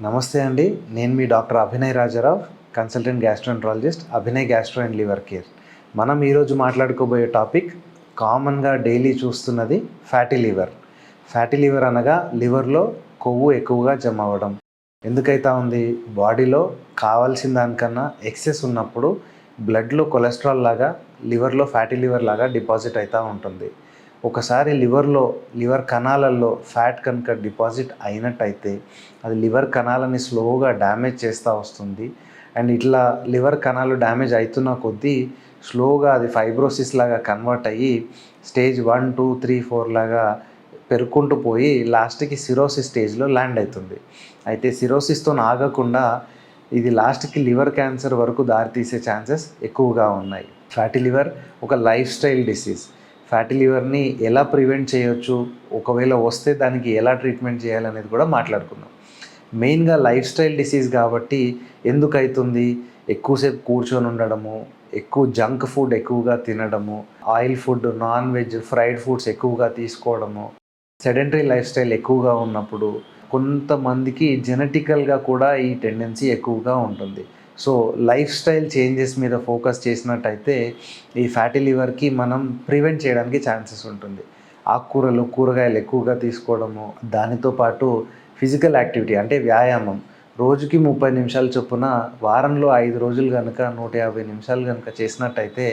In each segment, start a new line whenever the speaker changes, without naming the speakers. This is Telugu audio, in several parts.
నమస్తే అండి. నేను మీ doctor Abhinay Rajarao, consultant gastroenterologist, Abhinay gastro and liver care. మనం ఈరోజు మాట్లాడుకోబోయే టాపిక్ కామన్గా డైలీ చూస్తున్నది ఫ్యాటీ లివర్. ఫ్యాటీ లివర్ అనగా లివర్లో కొవ్వు ఎక్కువగా జమ అవ్వడం. ఎందుకైతా ఉంది? బాడీలో కావాల్సిన దానికన్నా ఎక్సెస్ ఉన్నప్పుడు బ్లడ్లో కొలెస్ట్రాల్ లాగా లివర్లో ఫ్యాటీ లివర్ లాగా డిపాజిట్ అవుతూ ఉంటుంది. ఒకసారి లివర్ కణాలలో ఫ్యాట్ కనుక డిపాజిట్ అయినట్టయితే అది లివర్ కణాలని స్లోగా డ్యామేజ్ చేస్తూ వస్తుంది. అండ్ ఇట్లా లివర్ కణాలు డ్యామేజ్ అవుతున్న కొద్దీ స్లోగా అది ఫైబ్రోసిస్ లాగా కన్వర్ట్ అయ్యి స్టేజ్ 1, 2, 3, 4 లాగా పెరుక్కుంటూ పోయి లాస్ట్కి సిరోసిస్ స్టేజ్లో ల్యాండ్ అవుతుంది. అయితే సిరోసిస్తో ఆగకుండా ఇది లాస్ట్కి లివర్ క్యాన్సర్ వరకు దారితీసే ఛాన్సెస్ ఎక్కువగా ఉన్నాయి. ఫ్యాటీ లివర్ ఒక లైఫ్ స్టైల్ డిసీజ్. ఫ్యాటీ లివర్ని ఎలా ప్రివెంట్ చేయొచ్చు, ఒకవేళ వస్తే దానికి ఎలా ట్రీట్మెంట్ చేయాలనేది కూడా మాట్లాడుకుందాం. మెయిన్గా లైఫ్ స్టైల్ డిసీజ్ కాబట్టి ఎందుకు అవుతుంది? ఎక్కువసేపు కూర్చొని ఉండడము, ఎక్కువ జంక్ ఫుడ్ ఎక్కువగా తినడము, oil food, non veg, fried foods ఎక్కువగా తీసుకోవడము, సెడెంటరీ లైఫ్ స్టైల్ ఎక్కువగా ఉన్నప్పుడు కొంతమందికి జెనెటికల్గా కూడా ఈ టెండెన్సీ ఎక్కువగా ఉంటుంది. సో లైఫ్ స్టైల్ చేంజెస్ మీద ఫోకస్ చేసినట్టయితే ఈ ఫ్యాటీ లివర్కి మనం ప్రివెంట్ చేయడానికి ఛాన్సెస్ ఉంటుంది. ఆకుకూరలు, కూరగాయలు ఎక్కువగా తీసుకోవడము, దానితో పాటు ఫిజికల్ యాక్టివిటీ అంటే వ్యాయామం రోజుకి 30 నిమిషాలు చొప్పున వారంలో 5 రోజులు కనుక 150 నిమిషాలు కనుక చేసినట్టయితే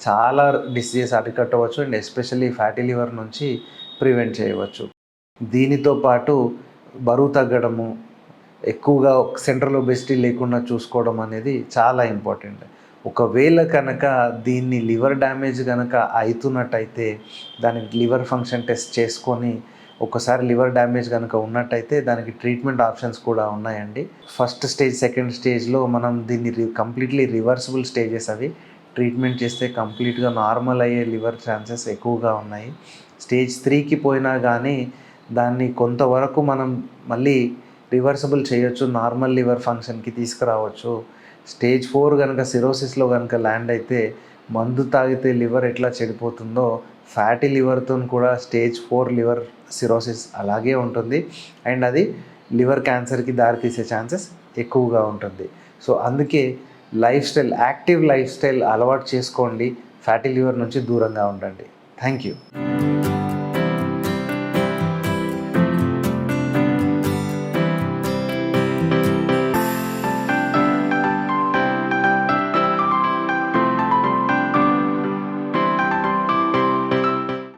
చాలా డిసీజెస్ అరికట్టవచ్చు. అండ్ ఎస్పెషల్లీ ఫ్యాటీ లివర్ నుంచి ప్రివెంట్ చేయవచ్చు. దీనితో పాటు బరువు తగ్గడము, ఎక్కువగా సెంట్రల్ ఒబెసిటీ లేకుండా చూసుకోవడం అనేది చాలా ఇంపార్టెంట్. ఒకవేళ కనుక దీన్ని లివర్ డ్యామేజ్ కనుక అవుతున్నట్టయితే దానికి లివర్ ఫంక్షన్ టెస్ట్ చేసుకొని ఒకసారి లివర్ డ్యామేజ్ కనుక ఉన్నట్టయితే దానికి ట్రీట్మెంట్ ఆప్షన్స్ కూడా ఉన్నాయండి. ఫస్ట్ స్టేజ్, సెకండ్ స్టేజ్లో మనం దీన్ని కంప్లీట్లీ రివర్సిబుల్ స్టేజెస్ అవి. ట్రీట్మెంట్ చేస్తే కంప్లీట్గా నార్మల్ అయ్యే లివర్ ఛాన్సెస్ ఎక్కువగా ఉన్నాయి. స్టేజ్ 3కి పోయినా కానీ దాన్ని కొంతవరకు మనం మళ్ళీ రివర్సిబుల్ చేయొచ్చు, నార్మల్ లివర్ ఫంక్షన్కి తీసుకురావచ్చు. స్టేజ్ 4 కనుక సిరోసిస్లో కనుక ల్యాండ్ అయితే మందు తాగితే లివర్ ఎట్లా చెడిపోతుందో ఫ్యాటీ లివర్తో కూడా స్టేజ్ 4 లివర్ సిరోసిస్ అలాగే ఉంటుంది. అండ్ అది లివర్ క్యాన్సర్కి దారితీసే ఛాన్సెస్ ఎక్కువగా ఉంటుంది. సో అందుకే యాక్టివ్ లైఫ్ స్టైల్ అలవాటు చేసుకోండి. ఫ్యాటీ లివర్ నుంచి దూరంగా ఉండండి. Thank you.